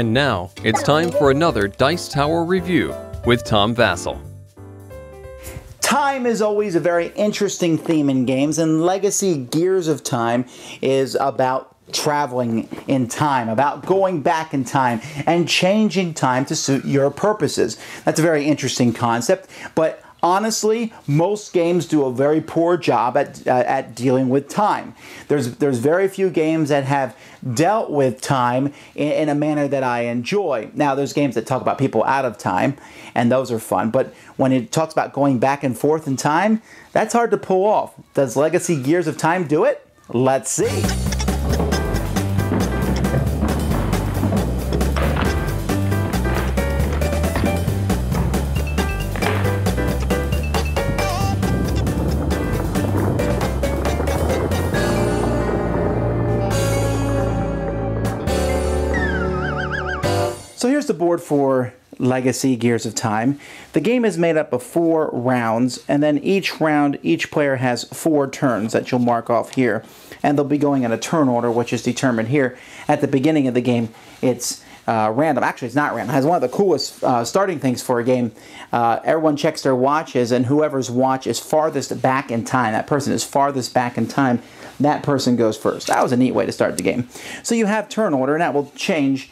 And now, it's time for another Dice Tower review with Tom Vasel. Time is always a very interesting theme in games, and Legacy Gears of Time is about traveling in time, about going back in time and changing time to suit your purposes. That's a very interesting concept, but honestly, most games do a very poor job at dealing with time. There's very few games that have dealt with time in a manner that I enjoy. Now, there's games that talk about people out of time, and those are fun. But when it talks about going back and forth in time, that's hard to pull off. Does Legacy Gears of Time do it? Let's see. So here's the board for Legacy Gears of Time. The game is made up of 4 rounds, and then each round, each player has 4 turns that you'll mark off here. And they'll be going in a turn order, which is determined here. At the beginning of the game, it's random. Actually, it's not random. It has one of the coolest starting things for a game. Everyone checks their watches, and whoever's watch is farthest back in time, that person is farthest back in time, that person goes first. That was a neat way to start the game. So you have turn order, and that will change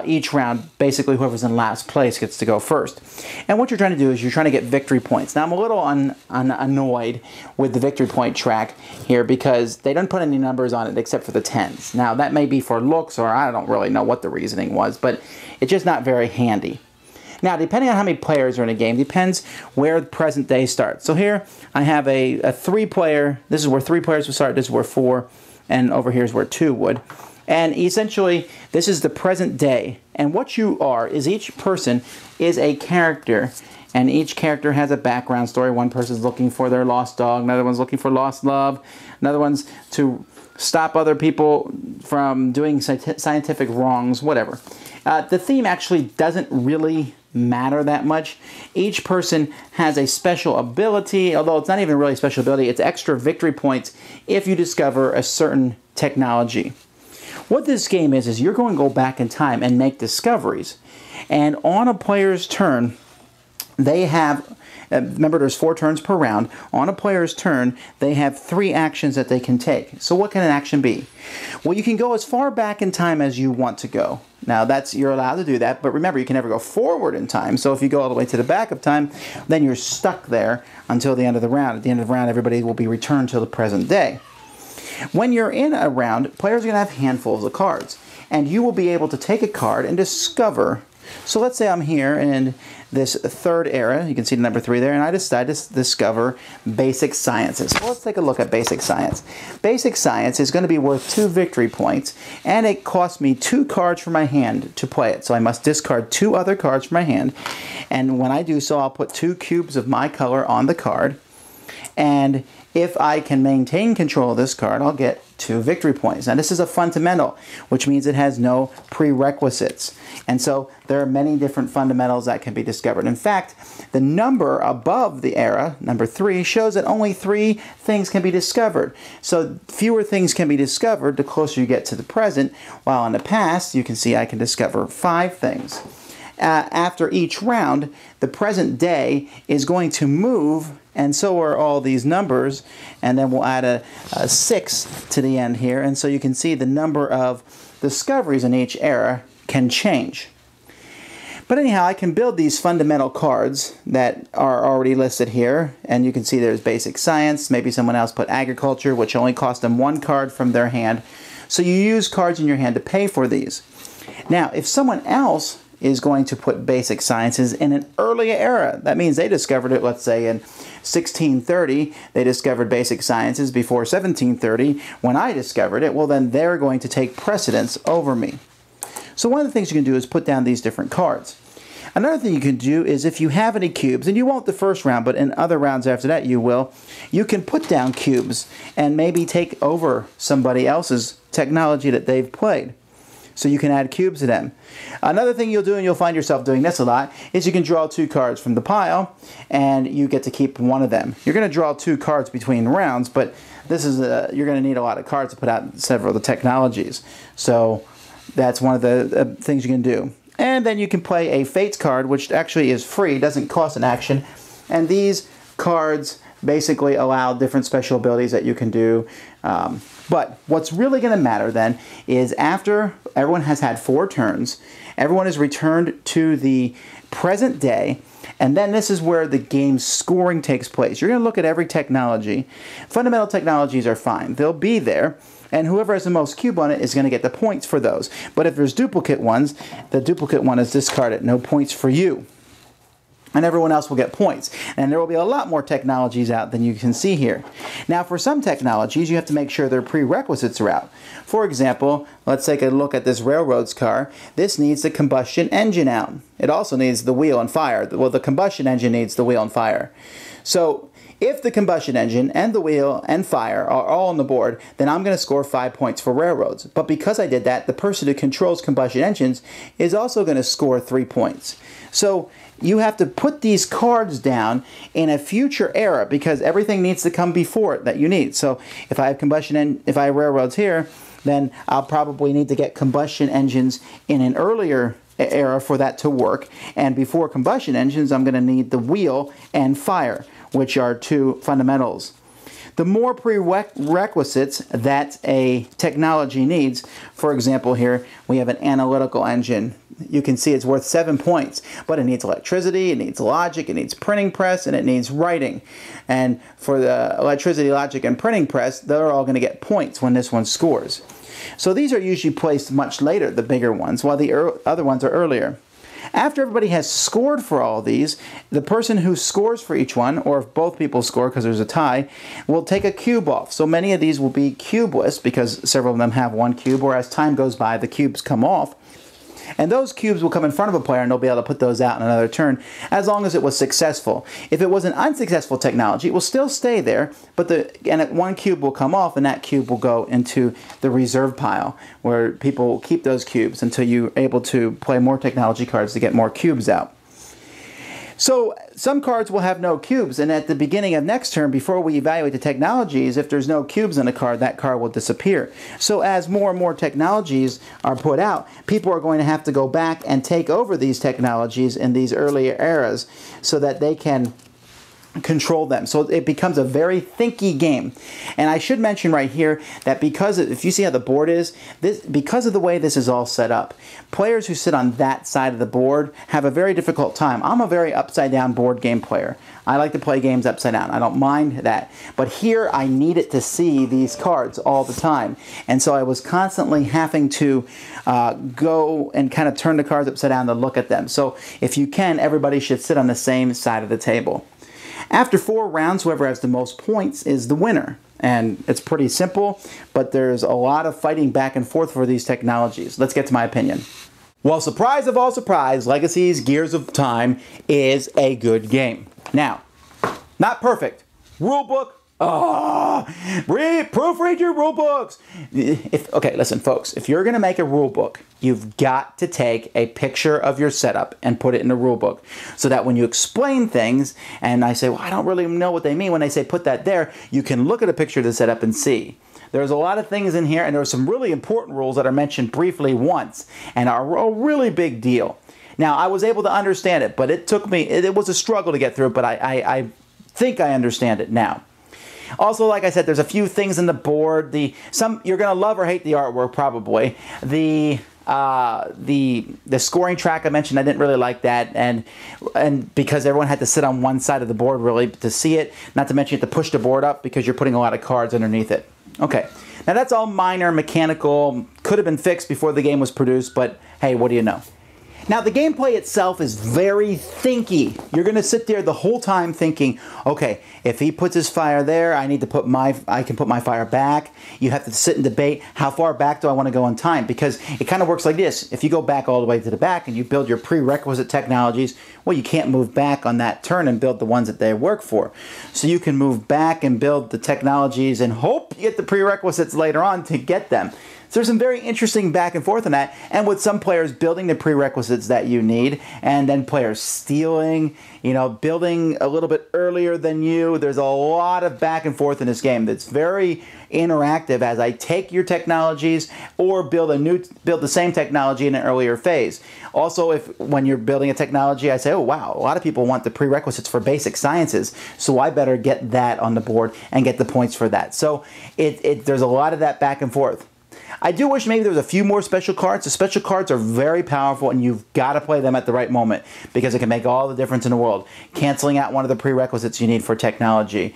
each round. Basically, whoever's in last place gets to go first. And what you're trying to do is you're trying to get victory points. Now, I'm a little annoyed with the victory point track here because they don't put any numbers on it except for the 10s. Now, that may be for looks, or I don't really know what the reasoning was, but it's just not very handy. Now, depending on how many players are in a game, depends where the present day starts. So here, I have a 3-player, this is where 3 players would start, this is where 4, and over here is where 2 would. And essentially, this is the present day. And what you are is each person is a character, and each character has a background story. One person's looking for their lost dog, another one's looking for lost love, another one's to stop other people from doing scientific wrongs, whatever. The theme actually doesn't really matter that much. Each person has a special ability, although it's not even really a special ability, it's extra victory points if you discover a certain technology. What this game is you're going to go back in time and make discoveries. And on a player's turn, they have, remember there's 4 turns per round. On a player's turn, they have 3 actions that they can take. So what can an action be? Well, you can go as far back in time as you want to go. Now, you're allowed to do that, but remember, you can never go forward in time. So if you go all the way to the back of time, then you're stuck there until the end of the round. At the end of the round, everybody will be returned to the present day. When you're in a round, players are going to have handfuls of cards, and you will be able to take a card and discover. So let's say I'm here in this 3rd era, you can see the number 3 there, and I decide to discover basic sciences. So let's take a look at basic science. Basic science is going to be worth 2 victory points, and it costs me 2 cards from my hand to play it. So I must discard 2 other cards from my hand, and when I do so, I'll put 2 cubes of my color on the card, and if I can maintain control of this card, I'll get 2 victory points. Now, this is a fundamental, which means it has no prerequisites. And so there are many different fundamentals that can be discovered. In fact, the number above the era, number 3, shows that only 3 things can be discovered. So fewer things can be discovered the closer you get to the present, while in the past, you can see I can discover 5 things. After each round, the present day is going to move, and so are all these numbers, and then we'll add a 6 to the end here, and so you can see the number of discoveries in each era can change. But anyhow, I can build these fundamental cards that are already listed here, and you can see there's basic science. Maybe someone else put agriculture, which only cost them 1 card from their hand. So you use cards in your hand to pay for these. Now, if someone else is going to put basic sciences in an earlier era, that means they discovered it, let's say, in 1630, they discovered basic sciences before 1730, when I discovered it, well, then they're going to take precedence over me. So one of the things you can do is put down these different cards. Another thing you can do is if you have any cubes, and you won't the first round, but in other rounds after that you will, you can put down cubes and maybe take over somebody else's technology that they've played. So you can add cubes to them. Another thing you'll do, and you'll find yourself doing this a lot, is you can draw 2 cards from the pile, and you get to keep one of them. You're going to draw 2 cards between rounds, but this is you're going to need a lot of cards to put out several of the technologies. So That's one of the things you can do. And then you can play a Fates card, which actually is free, doesn't cost an action. And these cards basically allow different special abilities that you can do. But what's really going to matter then is after everyone has had 4 turns, everyone is returned to the present day, and then this is where the game's scoring takes place. You're going to look at every technology. Fundamental technologies are fine. They'll be there, and whoever has the most cube on it is going to get the points for those. But if there's duplicate ones, the duplicate one is discarded. No points for you. And everyone else will get points. And there will be a lot more technologies out than you can see here. Now, for some technologies, you have to make sure their prerequisites are out. For example, let's take a look at this railroads car. This needs the combustion engine out. It also needs the wheel and fire. Well, the combustion engine needs the wheel and fire. So, if the combustion engine and the wheel and fire are all on the board, then I'm going to score 5 points for railroads. But because I did that, the person who controls combustion engines is also going to score 3 points. So you have to put these cards down in a future era because everything needs to come before it that you need. So if I have if I have railroads here, then I'll probably need to get combustion engines in an earlier era for that to work. And before combustion engines, I'm going to need the wheel and fire, which are 2 fundamentals. The more prerequisites that a technology needs, for example here, we have an analytical engine. You can see it's worth 7 points, but it needs electricity, it needs logic, it needs printing press, and it needs writing. And for the electricity, logic, and printing press, they're all going to get points when this one scores. So these are usually placed much later, the bigger ones, while the other ones are earlier. After everybody has scored for all of these, the person who scores for each one, or if both people score because there's a tie, will take a cube off. So many of these will be cubeless because several of them have 1 cube, or as time goes by, the cubes come off. And those cubes will come in front of a player and they'll be able to put those out in another turn as long as it was successful. If it was an unsuccessful technology, it will still stay there, but 1 cube will come off and that cube will go into the reserve pile where people will keep those cubes until you're able to play more technology cards to get more cubes out. So some cards will have no cubes, and at the beginning of next turn, before we evaluate the technologies, if there's no cubes in a card, that card will disappear. So as more and more technologies are put out, people are going to have to go back and take over these technologies in these earlier eras so that they can control them. So it becomes a very thinky game. And I should mention right here that because if you see how the board is, because of the way this is all set up, players who sit on that side of the board have a very difficult time. I'm a very upside down board game player. I like to play games upside down. I don't mind that. But here I needed to see these cards all the time. And so I was constantly having to go and kind of turn the cards upside down to look at them. So if you can, everybody should sit on the same side of the table. After 4 rounds, whoever has the most points is the winner. And it's pretty simple, but there's a lot of fighting back and forth for these technologies. Let's get to my opinion. Well, surprise of all surprise, Legacy's Gears of Time is a good game. Now, not perfect. Rulebook, proofread your rule books. Okay, listen, folks. If you're going to make a rule book, you've got to take a picture of your setup and put it in the rule book so that when you explain things, and I say, well, I don't really know what they mean when they say put that there, you can look at a picture of the setup and see. There's a lot of things in here, and there are some really important rules that are mentioned briefly once and are a really big deal. Now, I was able to understand it, but it took me, it was a struggle to get through it, but I think I understand it now. Also, like I said, there's a few things in the board. Some you're gonna love or hate the artwork, probably. The scoring track I mentioned, I didn't really like that, and because everyone had to sit on one side of the board really to see it. Not to mention you have to push the board up because you're putting a lot of cards underneath it. Okay, now that's all minor, mechanical. Could have been fixed before the game was produced, but hey, what do you know? Now, the gameplay itself is very thinky. You're going to sit there the whole time thinking, okay, if he puts his fire there, I can put my fire back. You have to sit and debate, how far back do I want to go in time? Because it kind of works like this. If you go back all the way to the back and you build your prerequisite technologies, well, you can't move back on that turn and build the ones that they work for. So you can move back and build the technologies and hope you get the prerequisites later on to get them. So there's some very interesting back and forth on that, and with some players building the prerequisites that you need, and then players stealing, building a little bit earlier than you. There's a lot of back and forth in this game that's very interactive as I take your technologies or build the same technology in an earlier phase. Also, when you're building a technology, I say, oh wow, a lot of people want the prerequisites for basic sciences, so I better get that on the board and get the points for that. So there's a lot of that back and forth. I do wish maybe there was a few more special cards. The special cards are very powerful, and you've got to play them at the right moment because it can make all the difference in the world. Canceling out one of the prerequisites you need for technology.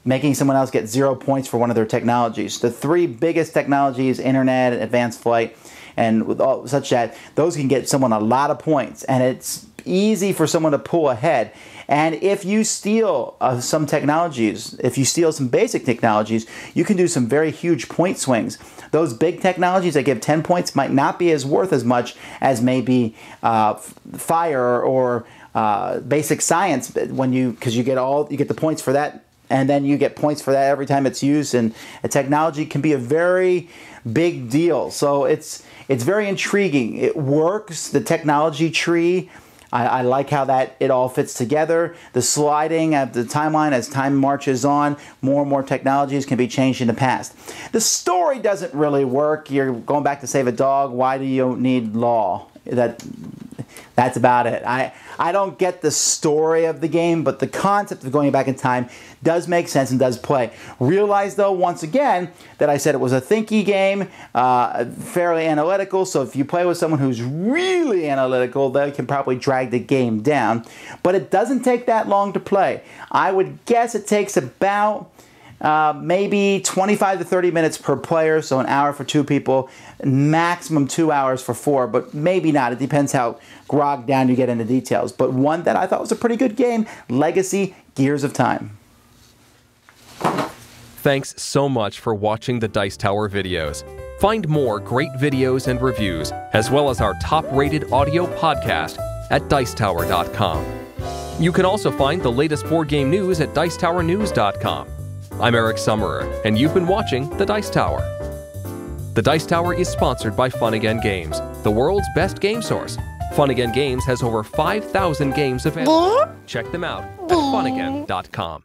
Making someone else get 0 points for one of their technologies. The 3 biggest technologies, internet, advanced flight, and with all such that those can get someone a lot of points, and it's easy for someone to pull ahead. And if you steal some technologies, if you steal some basic technologies, you can do some very huge point swings. Those big technologies that give 10 points might not be as worth as much as maybe fire or basic science because you get the points for that, and then you get points for that every time it's used. And a technology can be a very big deal. So it's very intriguing. It works. The technology tree. I like how it all fits together. The sliding of the timeline as time marches on, more and more technologies can be changed in the past. The story doesn't really work. You're going back to save a dog. Why do you need law? That's about it. I don't get the story of the game, but the concept of going back in time does make sense and does play. Realize, though, once again, that I said it was a thinky game, fairly analytical, so if you play with someone who's really analytical, they can probably drag the game down. But it doesn't take that long to play. I would guess it takes about maybe 25 to 30 minutes per player, so an hour for 2 people, maximum 2 hours for 4, but maybe not. It depends how grogged down you get into details. But one that I thought was a pretty good game, Legacy Gears of Time. Thanks so much for watching the Dice Tower videos. Find more great videos and reviews, as well as our top-rated audio podcast at Dicetower.com. You can also find the latest board game news at Dicetowernews.com. I'm Eric Summerer, and you've been watching The Dice Tower. The Dice Tower is sponsored by Fun Again Games, the world's best game source. Fun Again Games has over 5,000 games available. Check them out at funagain.com.